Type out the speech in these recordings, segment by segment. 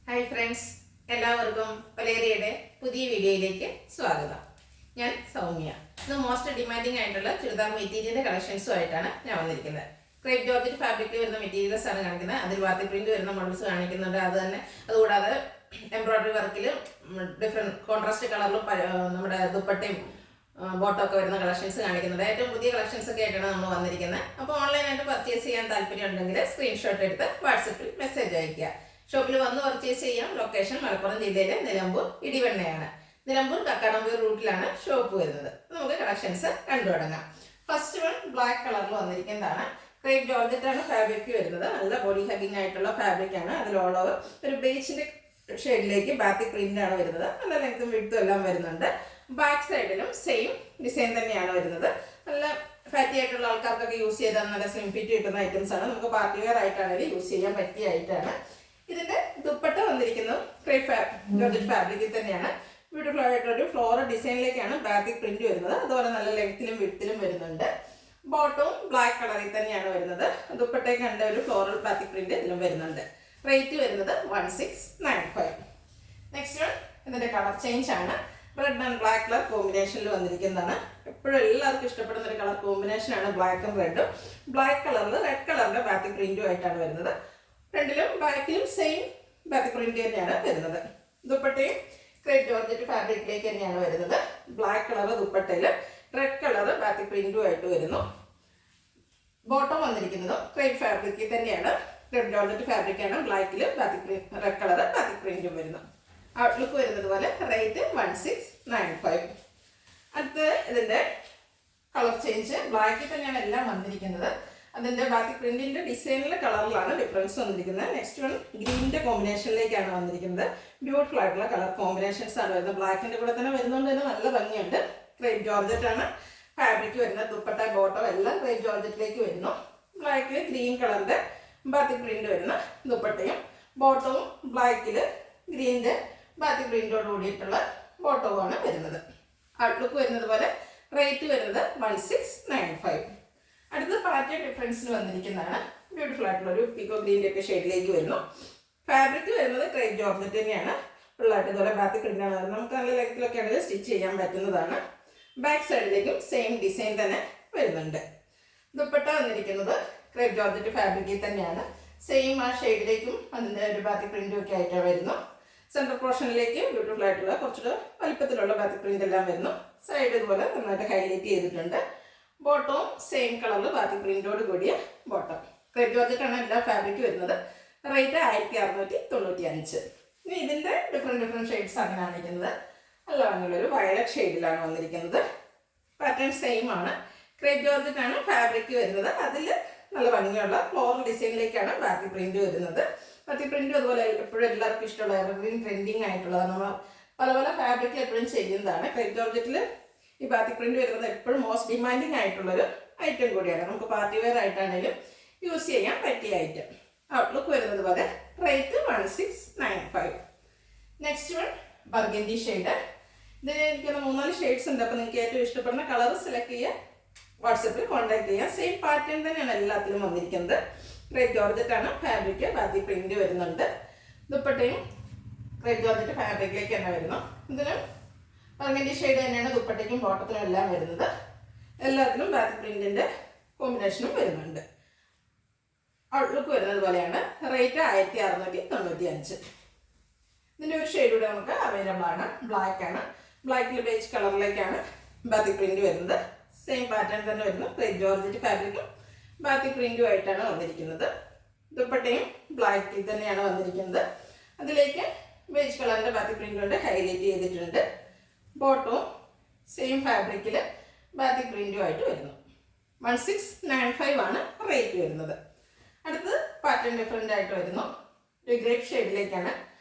Hi friends, എല്ലാവർക്കും ഒലേറിയയുടെ പുതിയ വീഡിയോയിലേക്ക് സ്വാഗതം. ഞാൻ സൗമ്യ. ഇത് മോസ്റ്റ് ഡിമാൻഡിങ് ആയിട്ടുള്ള ചുരിദാർ മെറ്റീരിയലിൻ്റെ കളക്ഷൻസുമായിട്ടാണ് ഞാൻ വന്നിരിക്കുന്നത്. ക്രേപ്പ് ജോർജറ്റ് ഫാബ്രിക്കിൽ വരുന്ന മെറ്റീരിയൽസ് ആണ് കാണിക്കുന്നത്. അതിൽ വാത്തി പ്രിന്റ് വരുന്ന മോഡൽസ് കാണിക്കുന്നുണ്ട്. അതുകൂടാതെ എംബ്രോയ്ഡറി വർക്കിൽ ഡിഫറെൻറ്റ് കോൺട്രാസ്റ്റ് കളറിലും നമ്മുടെ ദുപ്പട്ടയും ബോട്ടമൊക്കെ വരുന്ന കളക്ഷൻസ് കാണിക്കുന്നുണ്ട്. ഏറ്റവും പുതിയ കളക്ഷൻസ് ഒക്കെ ആയിട്ടാണ് നമ്മൾ വന്നിരിക്കുന്നത്. അപ്പോൾ ഓൺലൈനായിട്ട് പർച്ചേസ് ചെയ്യാൻ താല്പര്യം ഉണ്ടെങ്കിൽ സ്ക്രീൻഷോട്ട് എടുത്ത് വാട്സപ്പിൽ മെസ്സേജ് അയയ്ക്കുക. ഷോപ്പിൽ വന്ന് പർച്ചേസ് ചെയ്യാം. ലൊക്കേഷൻ മലപ്പുറം ജില്ലയിലെ നിലമ്പൂർ ഇടിവണ്ണയാണ്. നിലമ്പൂർ കക്കാടംപൂർ റൂട്ടിലാണ് ഷോപ്പ് വരുന്നത്. നമുക്ക് കളക്ഷൻസ് കണ്ടു തുടങ്ങാം. ഫസ്റ്റ് വൺ ബ്ലാക്ക് കളറിൽ വന്നിരിക്കുന്നതാണ്. ക്രേപ്പ് ജോർജറ്റ് ആണ് ഫാബ്രിക് വരുന്നത്. നല്ല ബോഡി ഹഗിങ് ആയിട്ടുള്ള ഫാബ്രിക് ആണ്. അതിൽ ഓൾ ഓവർ ഒരു ബേസിന്റെ ഷെയ്ഡിലേക്ക് ബാത്തിക് പ്രിന്റ് ആണ് വരുന്നത്. നല്ല ലെങ്ത്തും വിഡ്ത്തും എല്ലാം വരുന്നുണ്ട്. ബാക്ക് സൈഡിലും സെയിം ഡിസൈൻ തന്നെയാണ് വരുന്നത്. നല്ല ഫാറ്റി ആയിട്ടുള്ള ആൾക്കാർക്കൊക്കെ യൂസ് ചെയ്താൽ നല്ല സ്ലിം ഫിറ്റ് കിട്ടുന്ന ഐറ്റംസ് ആണ്. നമുക്ക് പാർട്ടി വെയർ ആയിട്ടാണെങ്കിൽ യൂസ് ചെയ്യാൻ പറ്റിയ ആയിട്ടാണ്. ഇതിന്റെ ദുപ്പട്ട വന്നിരിക്കുന്നത് ക്രേപ്പ് ജോർജറ്റ് ഫാബ്രിക്കിൽ തന്നെയാണ്. ബ്യൂട്ടിഫുൾ ആയിട്ടൊരു ഫ്ലോറൽ ഡിസൈനിലേക്കാണ് ബാത്തിക് പ്രിന്റ് വരുന്നത്. അതുപോലെ നല്ല ലെങ്ത്തിലും വിഡ്ത്തിലും വരുന്നുണ്ട്. ബോട്ടവും ബ്ലാക്ക് കളറിൽ തന്നെയാണ് വരുന്നത്. ദുപ്പട്ടയെ കണ്ട ഒരു ഫ്ലോറൽ ബാത്തിക് പ്രിന്റ് ഇതിലും വരുന്നുണ്ട്. റേറ്റ് വരുന്നത് 1695. നെക്സ്റ്റ് വൺ ഇതിന്റെ കളർ ചേഞ്ച് ആണ്. റെഡ് ആൻഡ് ബ്ലാക്ക് കളർ കോമ്പിനേഷനിൽ വന്നിരിക്കുന്നതാണ്. എപ്പോഴും എല്ലാവർക്കും ഇഷ്ടപ്പെടുന്ന ഒരു കളർ കോമ്പിനേഷനാണ് ബ്ലാക്കും റെഡും. ബ്ലാക്ക് കളറിൽ റെഡ് കളറിന്റെ ബാത്തിക് പ്രിന്റും ആയിട്ടാണ് വരുന്നത്. ഫ്രണ്ടിലും ബാക്കിലും സെയിം ബാത്തിക് പ്രിന്റ് തന്നെയാണ് വരുന്നത്. ദുപ്പട്ടയും ക്രേപ്പ് ജോർജറ്റ് ഫാബ്രിക്കിലേക്ക് തന്നെയാണ് വരുന്നത്. ബ്ലാക്ക് കളർ ദുപ്പട്ടയിൽ റെഡ് കളർ ബാത്തിക് പ്രിന്റും ആയിട്ട് വരുന്നു. ബോട്ടം വന്നിരിക്കുന്നതും ക്രേപ്പ് ഫാബ്രിക്കിൽ തന്നെയാണ്. ക്രേപ്പ് ജോർജറ്റ് ഫാബ്രിക്കാണ്. ബ്ലാക്കിൽ റെഡ് കളർ ബാത്തിക് പ്രിന്റും വരുന്നു. ഔട്ട്ലുക്ക് വരുന്നത് പോലെ. റേറ്റ് 1695. അടുത്ത് ഇതിന്റെ കളർ ചേഞ്ച്. ബ്ലാക്കിൽ തന്നെയാണ് എല്ലാം വന്നിരിക്കുന്നത്. അതിന്റെ ബാത്തിക് പ്രിന്റിന്റെ ഡിസൈനിലെ കളറിലാണ് ഡിഫറൻസ് വന്നിരിക്കുന്നത്. നെക്സ്റ്റ് വൺ ഗ്രീനിന്റെ കോമ്പിനേഷനിലേക്കാണ് വന്നിരിക്കുന്നത്. ബ്യൂട്ടിഫുൾ ആയിട്ടുള്ള കളർ കോമ്പിനേഷൻസ് ആണ് വരുന്നത്. ബ്ലാക്കിന്റെ കൂടെ തന്നെ വരുന്നതുകൊണ്ട് തന്നെ നല്ല ഭംഗിയുണ്ട്. ക്രേപ്പ് ജോർജറ്റ് ആണ് ഫാബ്രിക് വരുന്നത്. ദുപ്പട്ട ബോട്ടം എല്ലാം ക്രേപ്പ് ജോർജറ്റിലേക്ക് വരുന്നു. ബ്ലാക്കിൽ ഗ്രീൻ കളറിന്റെ ബാത്തിക് പ്രിന്റ് വരുന്ന ദുപ്പട്ടയും ബോട്ടവും ബ്ലാക്കിൽ ഗ്രീനിന്റെ ബാത്തിക് പ്രിന്റോട് കൂടിയിട്ടുള്ള ബോട്ടവുമാണ് വരുന്നത്. ഔട്ട്ലുക്ക് വരുന്നത് പോലെ. റേറ്റ് വരുന്നത് 1695. അടുത്ത പാറ്റേൺ ഡിഫറൻസിന് വന്നിരിക്കുന്നതാണ്. ബ്യൂട്ടിഫുൾ ആയിട്ടുള്ള ഒരു പീക്കോ ഗ്രീൻ്റെ ഒക്കെ ഷെയ്ഡിലേക്ക് വരുന്നു. ഫാബ്രിക് വരുന്നത് ക്രേപ്പ് ജോർജറ്റ് തന്നെയാണ്. ഫുള്ളായിട്ട് ഇതുപോലെ ബാത്തിക് പ്രിന്റാണ് വരുന്നത്. നമുക്ക് നല്ല ലെങ്ത്തിലൊക്കെ ആണെങ്കിൽ സ്റ്റിച്ച് ചെയ്യാൻ പറ്റുന്നതാണ്. ബാക്ക് സൈഡിലേക്കും സെയിം ഡിസൈൻ തന്നെ വരുന്നുണ്ട്. ദുപ്പട്ട വന്നിരിക്കുന്നത് ക്രേപ്പ് ജോർജറ്റ് ഫാബ്രിക്കിൽ തന്നെയാണ്. സെയിം ആ ഷെയ്ഡിലേക്കും അതിൻ്റെ ഒരു ബാത്തിക് പ്രിന്റും ഒക്കെ ആയിട്ടാണ് വരുന്നു. സെൻട്രൽ പോർഷനിലേക്ക് ബ്യൂട്ടിഫുൾ ആയിട്ടുള്ള കുറച്ചുകൂടെ വലിപ്പത്തിലുള്ള ബാത്തിക് പ്രിന്റ് എല്ലാം വരുന്നു. സൈഡ് ഇതുപോലെ നന്നായിട്ട് ഹൈലൈറ്റ് ചെയ്തിട്ടുണ്ട്. ബോട്ടവും സെയിം കളറിൽ ബാത്തിക് പ്രിന്റോട് കൂടിയ ബോട്ടം. ക്രേപ്പ് ജോർജറ്റ് ആണ് എല്ലാ ഫാബ്രിക് വരുന്നത്. റേറ്റ് 1695. ഇനി ഇതിൻ്റെ ഡിഫറെൻറ്റ് ഷെയ്ഡ്സ് ആണ് കാണിക്കുന്നത്. നല്ല ഭംഗിയുള്ളൊരു വയലറ്റ് ഷെയ്ഡിലാണ് വന്നിരിക്കുന്നത്. പാറ്റേൺ സെയിം ആണ്. ക്രേപ്പ് ജോർജറ്റ് ആണ് ഫാബ്രിക് വരുന്നത്. അതിൽ നല്ല ഭംഗിയുള്ള ഫ്ലോറൽ ഡിസൈനിലേക്കാണ് ബാത്തിക് പ്രിന്റ് വരുന്നത്. ബാത്തിക് പ്രിന്റും അതുപോലെ എപ്പോഴും എല്ലാവർക്കും ഇഷ്ടമുള്ള എവർഗ്രീൻ ട്രെൻഡിങ് ആയിട്ടുള്ളതാണ്. നമ്മൾ പല പല ഫാബ്രിക്കിൽ എപ്പോഴും ചെയ്യുന്നതാണ്. ക്രേപ്പ് ജോർജറ്റിൽ ഈ ബാത്തിക് പ്രിന്റ് വരുന്നത് എപ്പോഴും മോസ്റ്റ് ഡിമാൻഡിങ് ആയിട്ടുള്ളൊരു ഐറ്റം കൂടിയാണ്. നമുക്ക് പാർട്ടി വെയർ ആയിട്ടാണെങ്കിലും യൂസ് ചെയ്യാൻ പറ്റിയ ഐറ്റം. ഔട്ട്ലുക്ക് വരുന്നത് പോലെ. Rate 1695. Next one burgundy shade. ഇതിന് എനിക്ക് 3-4 ഷെയ്ഡ്സ് ഉണ്ട്. അപ്പോൾ നിങ്ങൾക്ക് ഏറ്റവും ഇഷ്ടപ്പെടുന്ന കളർ സെലക്ട് ചെയ്യുക. വാട്സപ്പിൽ കോൺടാക്ട് ചെയ്യാം. സെയിം പാറ്റേൺ തന്നെയാണ് എല്ലാത്തിലും വന്നിരിക്കുന്നത്. ക്രേപ്പ് ജോർജറ്റ് ആണ് ഫാബ്രിക്. ബാത്തിക് പ്രിന്റ് വരുന്നുണ്ട്. ദുപ്പട്ടയും ക്രേപ്പ് ജോർജറ്റ് ഫാബ്രിക്കിലേക്ക് തന്നെ വരുന്നു. ഇതിന് ബർഗൻഡി ഷെയ്ഡ് തന്നെയാണ് ദുപ്പട്ടയ്ക്കും ബോട്ടത്തിനും എല്ലാം വരുന്നത്. എല്ലാത്തിലും ബാത്തിക് പ്രിന്റിന്റെ കോമ്പിനേഷനും വരുന്നുണ്ട്. ഔട്ട്ലുക്ക് വരുന്നത് പോലെയാണ്. റേറ്റ് 1695. ഇതിൻ്റെ ഒരു ഷെയ്ഡ് കൂടെ നമുക്ക് അവൈലബിൾ ആണ്. ബ്ലാക്ക് ആണ്. ബ്ലാക്കിൽ ബേജ് കളറിലേക്കാണ് ബാത്തിക് പ്രിന്റ് വരുന്നത്. സെയിം പാറ്റേൺ തന്നെ വരുന്നു. ക്രേപ്പ് ജോർജറ്റ് ഫാബ്രിക്കും ബാത്തിക് പ്രിന്റും ആയിട്ടാണ് വന്നിരിക്കുന്നത്. ദുപ്പട്ടയും ബ്ലാക്കിൽ തന്നെയാണ് വന്നിരിക്കുന്നത്. അതിലേക്ക് ബേജ് കളറിന്റെ ബാത്തിക് പ്രിന്റ് കൊണ്ട് ഹൈലൈറ്റ് ചെയ്തിട്ടുണ്ട്. ബോട്ടവും സെയിം ഫാബ്രിക്കിൽ ബാത്തിക് പ്രിന്റും ആയിട്ട് വരുന്നു. 1695 ആണ് റേറ്റ് വരുന്നത്. അടുത്ത് പാറ്റേൺ ഡിഫറെൻ്റ് ആയിട്ട് വരുന്നു. ഒരു ഗ്രേപ്പ് ഷെയ്ഡിലേക്കാണ്.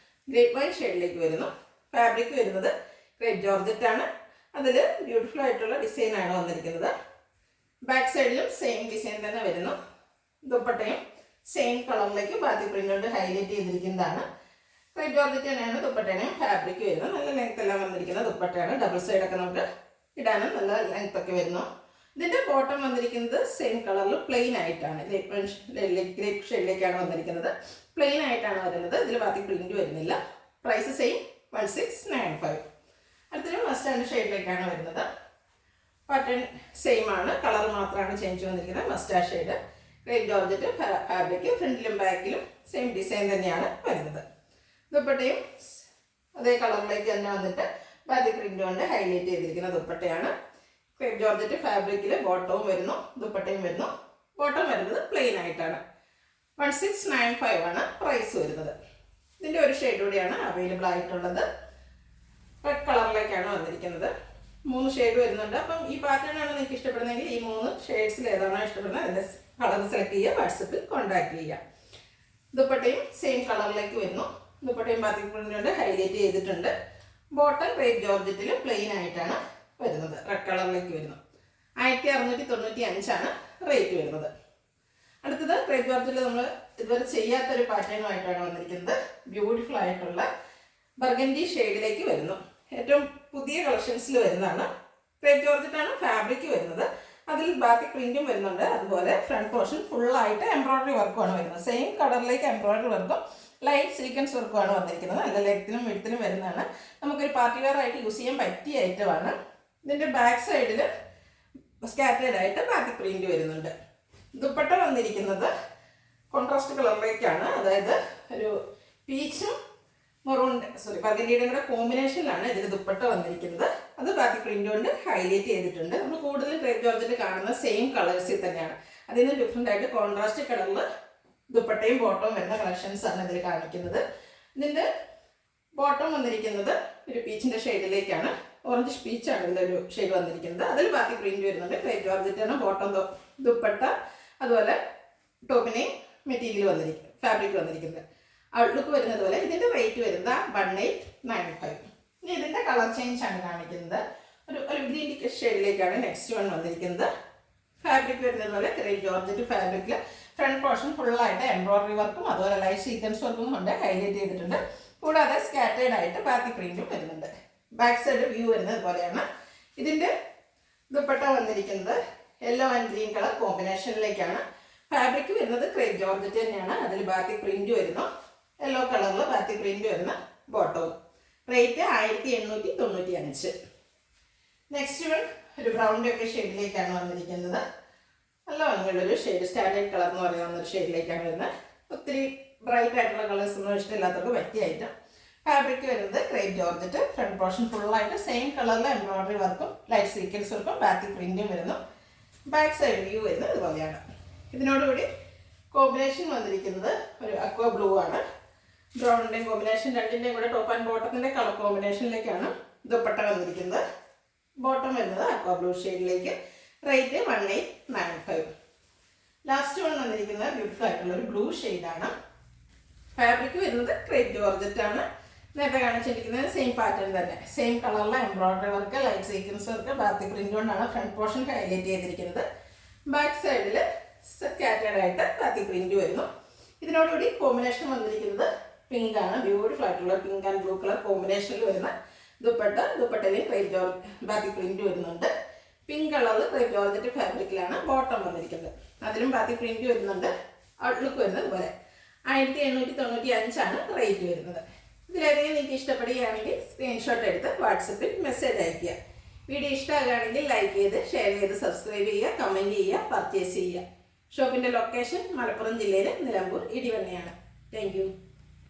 ഗ്രേപ്പ് വൈൻ ഷെയ്ഡിലേക്ക് വരുന്നു. ഫാബ്രിക് വരുന്നത് ക്രേപ്പ് ജോർജറ്റ് ആണ്. അതിൽ ബ്യൂട്ടിഫുൾ ആയിട്ടുള്ള ഡിസൈനാണ് വന്നിരിക്കുന്നത്. ബാക്ക് സൈഡിലും സെയിം ഡിസൈൻ തന്നെ വരുന്നു. ദുപ്പട്ടയും സെയിം കളറിലേക്ക് ബാത്തിക് പ്രിന്റ് കൊണ്ട് ഹൈലൈറ്റ് ചെയ്തിരിക്കുന്നതാണ്. ക്രേപ്പ് ജോർജറ്റ് തന്നെയാണ് ദുപ്പട്ടയും ഫാബ്രിക് വരുന്നത്. നല്ല ലെങ്ത് എല്ലാം വന്നിരിക്കുന്ന ദുപ്പട്ടയാണ്. ഡബിൾ സൈഡൊക്കെ നമുക്ക് ഇടാനും നല്ല ലെങ്ത് ഒക്കെ വരുന്നു. ഇതിൻ്റെ ബോട്ടം വന്നിരിക്കുന്നത് സെയിം കളറിൽ പ്ലെയിൻ ആയിട്ടാണ്, ഗ്രേപ്പ് ഷെയ്ഡിലേക്കാണ് വന്നിരിക്കുന്നത്. പ്ലെയിൻ ആയിട്ടാണ് വരുന്നത്. ഇതിൽ ബാക്കി പ്രിൻറ്റ് വരുന്നില്ല. Price same 1695. അടുത്തൊരു മസ്റ്റാർഡ് ഷെയ്ഡിലേക്കാണ് വരുന്നത്. പാറ്റേൺ സെയിം ആണ്, കളർ മാത്രമാണ് ചേഞ്ച് വന്നിരിക്കുന്നത്. Mustard shade, crepe georgette fabric, ഫ്രണ്ടിലും ബാക്കിലും സെയിം ഡിസൈൻ തന്നെയാണ് വരുന്നത്. ദുപ്പട്ടയും അതേ കളറിലേക്ക് തന്നെ വന്നിട്ട് ബാക്കി പ്രിൻ്റ് കൊണ്ട് ഹൈലൈറ്റ് ചെയ്തിരിക്കുന്ന ദുപ്പട്ടയാണ്. ക്രേപ്പ് ജോർജറ്റ് ഫാബ്രിക്കിൽ ബോട്ടവും വരുന്നു, ദുപ്പട്ടയും വരുന്നു. ബോട്ടം വരുന്നത് പ്ലെയിൻ ആയിട്ടാണ്. 1695 ആണ് പ്രൈസ് വരുന്നത്. ഇതിൻ്റെ ഒരു ഷെയ്ഡ് കൂടിയാണ് അവൈലബിൾ ആയിട്ടുള്ളത്. റെഡ് കളറിലേക്കാണ് വന്നിരിക്കുന്നത്. 3 ഷെയ്ഡ് വരുന്നുണ്ട്. അപ്പം ഈ പാറ്റേൺ ആണ് നിങ്ങൾക്ക് ഇഷ്ടപ്പെടുന്നതെങ്കിൽ ഈ 3 ഷെയ്ഡ്സിൽ ഏതാണോ ഇഷ്ടപ്പെടുന്നത് അതിൻ്റെ കളർ സെലക്ട് ചെയ്യുക, വാട്സപ്പിൽ കോൺടാക്ട് ചെയ്യുക. ദുപ്പട്ടയും സെയിം കളറിലേക്ക് വരുന്നു. ദുപ്പട്ടയും ബാത്തിക് പ്രിൻ്റ് കൊണ്ട് ഹൈലൈറ്റ് ചെയ്തിട്ടുണ്ട്. ബോട്ടം ക്രേപ്പ് ജോർജറ്റിൽ പ്ലെയിൻ ആയിട്ടാണ് വരുന്നത്. റെഡ് കളറിലേക്ക് വരുന്നു. 1695 ആണ് റേറ്റ് വരുന്നത്. അടുത്തത് ക്രേപ്പ് ജോർജറ്റിൽ നമ്മൾ ഇതുവരെ ചെയ്യാത്തൊരു പാറ്റേണുമായിട്ടാണ് വന്നിരിക്കുന്നത്. ബ്യൂട്ടിഫുൾ ആയിട്ടുള്ള ബർഗൻഡി ഷെയ്ഡിലേക്ക് വരുന്നു. ഏറ്റവും പുതിയ കളക്ഷൻസിൽ വരുന്നതാണ്. ക്രേപ്പ് ജോർജറ്റാണ് ഫാബ്രിക് വരുന്നത്. അതിൽ ബാക്കി പ്രിന്റും വരുന്നുണ്ട്. അതുപോലെ ഫ്രണ്ട് പോർഷൻ ഫുള്ളായിട്ട് എംബ്രോയ്ഡറി വർക്കുമാണ് വരുന്നത്. സെയിം കളറിലേക്ക് എംബ്രോയ്ഡറി വർക്കും ലൈറ്റ് സീക്വൻസ് വർക്കുമാണ് വന്നിരിക്കുന്നത്. നല്ല ലെങ്ത്തിലും വിഡ്ത്തിലും വരുന്നതാണ്. നമുക്കൊരു പാർട്ടി വെയർ ആയിട്ട് യൂസ് ചെയ്യാൻ പറ്റിയ ഐറ്റമാണ്. ഇതിൻ്റെ ബാക്ക് സൈഡിൽ സ്കാറ്റേഡ് ആയിട്ട് ബാക്കി പ്രിന്റ് വരുന്നുണ്ട്. ദുപ്പട്ട വന്നിരിക്കുന്നത് കോൺട്രാസ്റ്റ് കളറിലേക്കാണ്. അതായത് ഒരു പീച്ചും ബർഗൻഡിയുടെ കൂടെ കോമ്പിനേഷനിലാണ് ഇതിൽ ദുപ്പട്ട വന്നിരിക്കുന്നത്. അത് ബാക്കി പ്രിന്റ് കൊണ്ട് ഹൈലൈറ്റ് ചെയ്തിട്ടുണ്ട്. നമ്മൾ കൂടുതലും ക്രേപ്പ് ജോർജറ്റിൽ കാണുന്ന സെയിം കളേഴ്സിൽ തന്നെയാണ്. അതിൽ നിന്ന് ഡിഫറെൻ്റ് ആയിട്ട് കോൺട്രാസ്റ്റ് കളറിൽ ദുപ്പട്ടയും ബോട്ടവും വരുന്ന കളക്ഷൻസ് ആണ് ഇതിൽ കാണിക്കുന്നത്. ഇതിൻ്റെ ബോട്ടം വന്നിരിക്കുന്നത് ഒരു പീച്ചിൻ്റെ ഷെയ്ഡിലേക്കാണ്. ഓറഞ്ച് പീച്ചാണ് ഇതിലൊരു ഷെയ്ഡ് വന്നിരിക്കുന്നത്. അതിൽ ബാക്കി പ്രിന്റ് വരുന്നുണ്ട്. ക്രേപ്പ് ജോർജറ്റാണ് ബോട്ടം, ദുപ്പട്ട, അതുപോലെ ടോപ്പിനെയും മെറ്റീരിയൽ വന്നിരിക്കുന്നത്, ഫാബ്രിക് വന്നിരിക്കുന്നത്. ഔട്ട്ലുക്ക് വരുന്നത് പോലെ. ഇതിൻ്റെ റേറ്റ് വരുന്നത് 1895. ഇനി ഇതിൻ്റെ കളർ ചേഞ്ച് ആണ് കാണിക്കുന്നത്. ഒരു ഗ്രീൻ ഷെയ്ഡിലേക്കാണ് നെക്സ്റ്റ് വൺ വന്നിരിക്കുന്നത്. ഫാബ്രിക് വരുന്നത് പോലെ ക്രേപ്പ് ജോർജറ്റ് ഫാബ്രിക്കിൽ ഫ്രണ്ട് പോർഷൻ ഫുള്ളായിട്ട് എംബ്രോയ്ഡറി വർക്കും അതുപോലെ ലൈറ്റ് സീക്വൻസ് വർക്കും കൊണ്ട് ഹൈലൈറ്റ് ചെയ്തിട്ടുണ്ട്. കൂടാതെ സ്കാറ്റേഡ് ആയിട്ട് ബാക്കി പ്രിന്റും വരുന്നുണ്ട്. ബാക്ക് സൈഡ് വ്യൂ വരുന്നത് പോലെയാണ്. ഇതിൻ്റെ ദുപ്പട്ട വന്നിരിക്കുന്നത് യെല്ലോ ആൻഡ് ഗ്രീൻ കളർ കോമ്പിനേഷനിലേക്കാണ്. ഫാബ്രിക് വരുന്നത് ക്രേപ്പ് ജോർജറ്റ് തന്നെയാണ്. അതിൽ ബാക്കി പ്രിന്റ് വരുന്നു. യെല്ലോ കളറിൽ ബാക്കി പ്രിന്റ് വരുന്ന ബോട്ടവും. റേറ്റ് 1895. നെക്സ്റ്റ് വൺ ഒരു ബ്രൗണിൻ്റെ ഒക്കെ ഷെയ്ഡിലേക്കാണ് വന്നിരിക്കുന്നത്. നല്ല ഭംഗിയുള്ളൊരു ഷെയ്ഡ്, സ്റ്റാൻഡേർഡ് കളർ എന്ന് പറയുന്ന ഒരു ഷെയ്ഡിലേക്കാണ് വരുന്നത്. ഒത്തിരി ബ്രൈറ്റ് ആയിട്ടുള്ള കളേഴ്സ് ഒന്നും ഇഷ്ടമില്ലാത്തവർക്ക് പറ്റിയ ഐറ്റം. ഫാബ്രിക് വരുന്നത് ക്രേപ്പ് ജോർജറ്റ്. ഫ്രണ്ട് പോർഷൻ ഫുള്ളായിട്ട് സെയിം കളറിൽ എംബ്രോയ്ഡറി വർക്കും ലൈറ്റ് സീക്വൻസ് വർക്കും ബാക്കി പ്രിന്റും വരുന്നു. ബാക്ക് സൈഡ് വ്യൂ വരുന്നത് ഇതുപോലെയാണ്. ഇതിനോടുകൂടി കോമ്പിനേഷൻ വന്നിരിക്കുന്നത് ഒരു അക്വ ബ്ലൂ ആണ്. ബ്രൗണിൻ്റെയും കോമ്പിനേഷൻ, രണ്ടിൻ്റെയും കൂടെ ടോപ്പ് ആൻഡ് ബോട്ടത്തിൻ്റെ കളർ കോമ്പിനേഷനിലേക്കാണ് ദുപ്പട്ട വന്നിരിക്കുന്നത്. ബോട്ടം വരുന്നത് അക്വ ബ്ലൂ ഷെയ്ഡിലേക്ക്. റേറ്റ് 1895. ലാസ്റ്റ് വൺ വന്നിരിക്കുന്നത് ബ്യൂട്ടിഫുൾ ആയിട്ടുള്ള ഒരു ബ്ലൂ ഷെയ്ഡാണ്. ഫാബ്രിക് വരുന്നത് ക്രേപ്പ് ജോർജറ്റ് ആണ്. നേരത്തെ കാണിച്ചിരിക്കുന്നത് സെയിം പാറ്റേൺ തന്നെ, സെയിം കളറിലെ embroidery work, light sequence work, batik print കൊണ്ടാണ് ഫ്രണ്ട് പോർഷൻ ഹൈലൈറ്റ് ചെയ്തിരിക്കുന്നത്. ബാക്ക് സൈഡിൽ സ്കാറ്റേഡ് ആയിട്ട് ബാത്തി പ്രിന്റ് വരുന്നു. ഇതിനോടുകൂടി കോമ്പിനേഷൻ വന്നിരിക്കുന്നത് പിങ്ക് ആണ്. ബ്യൂട്ടിഫുൾ ആയിട്ടുള്ള പിങ്ക് ആൻഡ് ബ്ലൂ കളർ കോമ്പിനേഷനിൽ വരുന്ന ദുപ്പട്ടയിൽ ക്രേപ്പ് ബാത്തി പ്രിന്റ് വരുന്നുണ്ട്. പിങ്ക് കളറിൽ ക്രേപ്പ് ജോർജറ്റ് ഫാബ്രിക്കിലാണ് ബോട്ടം വന്നിരിക്കുന്നത്. അതിലും ബാത്തി പ്രിന്റ് വരുന്നുണ്ട്. ഔട്ട്ലുക്ക് വരുന്നത് പോലെ. 1895 ആണ് റേറ്റ് വരുന്നത്. ഇതിലേതെങ്കിലും നിങ്ങൾക്ക് ഇഷ്ടപ്പെടുകയാണെങ്കിൽ സ്ക്രീൻഷോട്ട് എടുത്ത് വാട്സപ്പിൽ മെസ്സേജ് അയയ്ക്കുക. വീഡിയോ ഇഷ്ടമാകുകയാണെങ്കിൽ ലൈക്ക് ചെയ്ത്, ഷെയർ ചെയ്ത്, സബ്സ്ക്രൈബ് ചെയ്യുക, കമൻറ്റ് ചെയ്യുക, പർച്ചേസ് ചെയ്യുക. ഷോപ്പിൻ്റെ ലൊക്കേഷൻ മലപ്പുറം ജില്ലയിലെ നിലമ്പൂർ ഇടിവണ്ണയാണ്. Thank you.